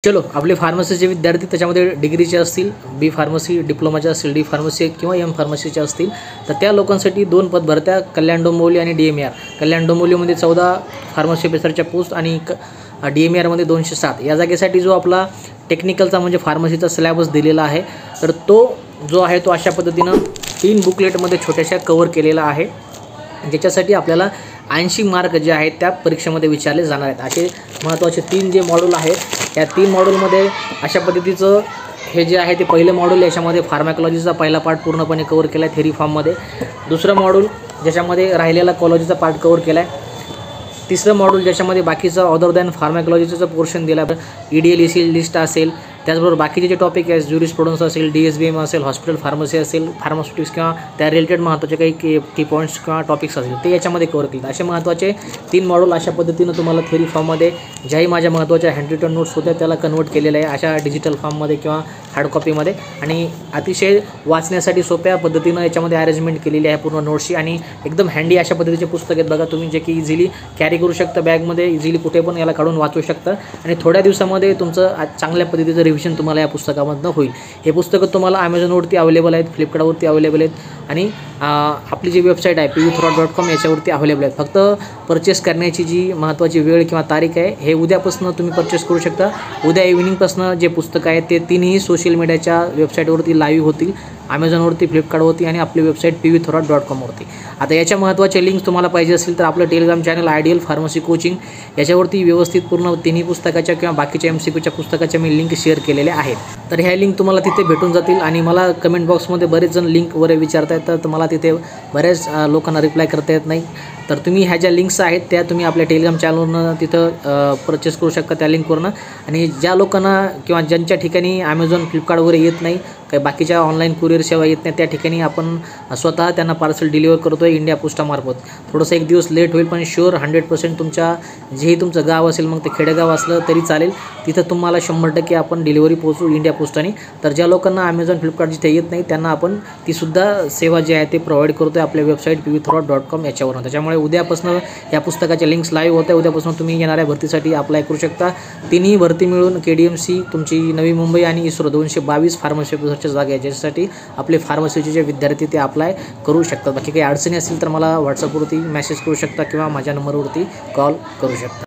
चलो आपले फार्मसीचे विद्यार्थी त्याच्यामध्ये डिग्रीचे असतील, बी फार्मसी डिप्लोमाचे असतील, डी फार्मसी किंवा एम फार्मसीचे असतील, तर त्या लोकांसाठी 2 पद भरत्या कल्याण डोंबिवली आणि DMAR. कल्याण डोंबिवलीमध्ये 14 फार्मसी ऑफिसरच्या पोस्ट आणि DMARमध्ये 207. या जागेसाठी जो आपला टेक्निकलचा म्हणजे फार्मसीचा सिलेबस दिलेला आहे, तर तो जो आहे तो अशा पद्धतीनं 3 बुकलेटमध्ये छोट्याशा कव्हर केलेला आहे, ज्याच्यासाठी आपल्याला 80 मार्क जे आहेत त्या परीक्षेमध्ये विचारले जाणार आहेत. असे महत्त्वाचे 3 जे मॉड्यूल आहेत, या 3 मॉड्यूलमध्ये अशा पद्धतीचं हे जे आहे ते पहिलं मॉड्यूल, याच्यामध्ये फार्मॅकॉलॉजीचा पहिला पार्ट पूर्णपणे कव्हर केला आहे थेरी फॉर्ममध्ये. दुसरं मॉड्यूल ज्याच्यामध्ये राहिलेला कॉलॉजीचा पार्ट कव्हर केला आहे. तिसरं मॉड्यूल ज्याच्यामध्ये बाकीचं अदर दॅन फार्मॅकॉलॉजीचं पोर्शन दिला आहे, EDL ECL लिस्ट असेल, त्याचबरोबर बाकीचे जे टॉपिक आहेत ज्युरिस्प्रुडन्स असेल, DSBM असेल, हॉस्पिटल फार्मसी असेल, फार्मास्युटिक्स किंवा त्या रिलेटेड महत्त्वाचे काही की पॉईंट्स किंवा टॉपिक्स असतील ते याच्यामध्ये कव्हर केले. असे महत्त्वाचे 3 मॉड्यूल अशा पद्धतीनं तुम्हाला थेरी फॉर्ममध्ये ज्याही माझ्या महत्त्वाच्या हँडरिटन नोट्स होत्या त्याला कन्वर्ट केलेलं आहे अशा डिजिटल फॉर्ममध्ये किंवा हार्ड कॉपीमध्ये, आणि अतिशय वाचण्यासाठी सोप्या पद्धतीनं याच्यामध्ये अरेंजमेंट केलेली आहे पूर्ण नोट्सची. आणि एकदम हँडी अशा पद्धतीचे पुस्तक आहेत बघा, तुम्ही जे की इझिली कॅरी करू शकता बॅगमध्ये, इझिली कुठे पण याला काढून वाचू शकता आणि थोड्या दिवसामध्ये तुमचं चांगल्या पद्धतीचं रिव्हिजन तुम्हाला या पुस्तकामधनं होईल. हे पुस्तकं तुम्हाला Amazonवरती अवेलेबल आहेत, फ्लिपकार्टवरती अवेलेबल आहेत आणि आपली जी वेबसाईट आहे pvthroat.com याच्यावरती अवेलेबल आहेत. फक्त परचेस करण्याची जी महत्त्वाची वेळ किंवा तारीख आहे हे उद्यापासून तुम्ही परचेस करू शकता. उद्या इव्हिनिंगपासून जे पुस्तकं आहेत ते 3ही सोशल मीडियाच्या वेबसाईटवरती लाईव्ह होतील, Amazonवरती, फ्लिपकार्टवरती आणि आपली वेबसाईट pvthroat.com वरती. आता याच्या महत्त्वाचे लिंक्स तुम्हाला पाहिजे असतील तर आपलं Telegram channel ideal pharmacy coaching याच्यावरती व्यवस्थित पूर्ण 3ही पुस्तकाच्या किंवा बाकीच्या MCQच्या पुस्तकाच्या मी लिंक शेअर केलेल्या आहेत. तर ह्या लिंक तुम्हाला तिथे भेटून जातील. आणि मला कमेंट बॉक्समध्ये बरेच जण लिंक वगैरे विचारत आहेत, तर मला तिथे बऱ्याच लोकांना रिप्लाय करता येत नाही. तर तुम्ही ह्या ज्या लिंक्स आहेत त्या तुम्ही आपल्या टेलिग्राम चॅनलवरनं तिथं परचेस करू शकता त्या लिंकवरनं. आणि ज्या लोकांना किंवा ज्यांच्या ठिकाणी Amazon, फ्लिपकार्ट वगैरे येत नाही, काही बाकीच्या ऑनलाईन कुरिअर सेवा येत नाही, त्या ठिकाणी आपण स्वतः त्यांना पार्सल डिलिव्हर करतो आहे इंडिया पोस्टामार्फत. थोडंसं 1 दिवस लेट होईल, पण शुअर 100% तुमच्या जेही तुमचं गाव असेल, मग ते खेडेगाव असलं तरी चालेल, तिथं तुम्हाला 100% आपण डिलिव्हरी पोहोचू इंडिया पोस्टाने. तर ज्या लोकांना Amazon, फ्लिपकार्ट जिथे येत नाही त्यांना आपण तीसुद्धा सेवा जी आहे ते प्रोव्हाइड करतो आहे आपल्या वेबसाईट pvthroat.com याच्यावरून. त्याच्यामुळे उद्यापासून या पुस्तकाच्या लिंक्स लाईव्ह होत आहे. उद्यापासून तुम्ही येणाऱ्या भरतीसाठी अप्लाय करू शकता. 3ही भरती मिळून KDMC तुमची नवी मुंबई आणि इस्रो 222 फार्मसी ऑफिसरच्या जागा आहे, ज्याच्यासाठी आपले फार्मसीचे जे विद्यार्थी ते अप्लाय करू शकतात. बाकी काही अडचणी असतील तर मला व्हॉट्सअपवरती मेसेज करू शकता किंवा माझ्या नंबरवरती कॉल करू शकता.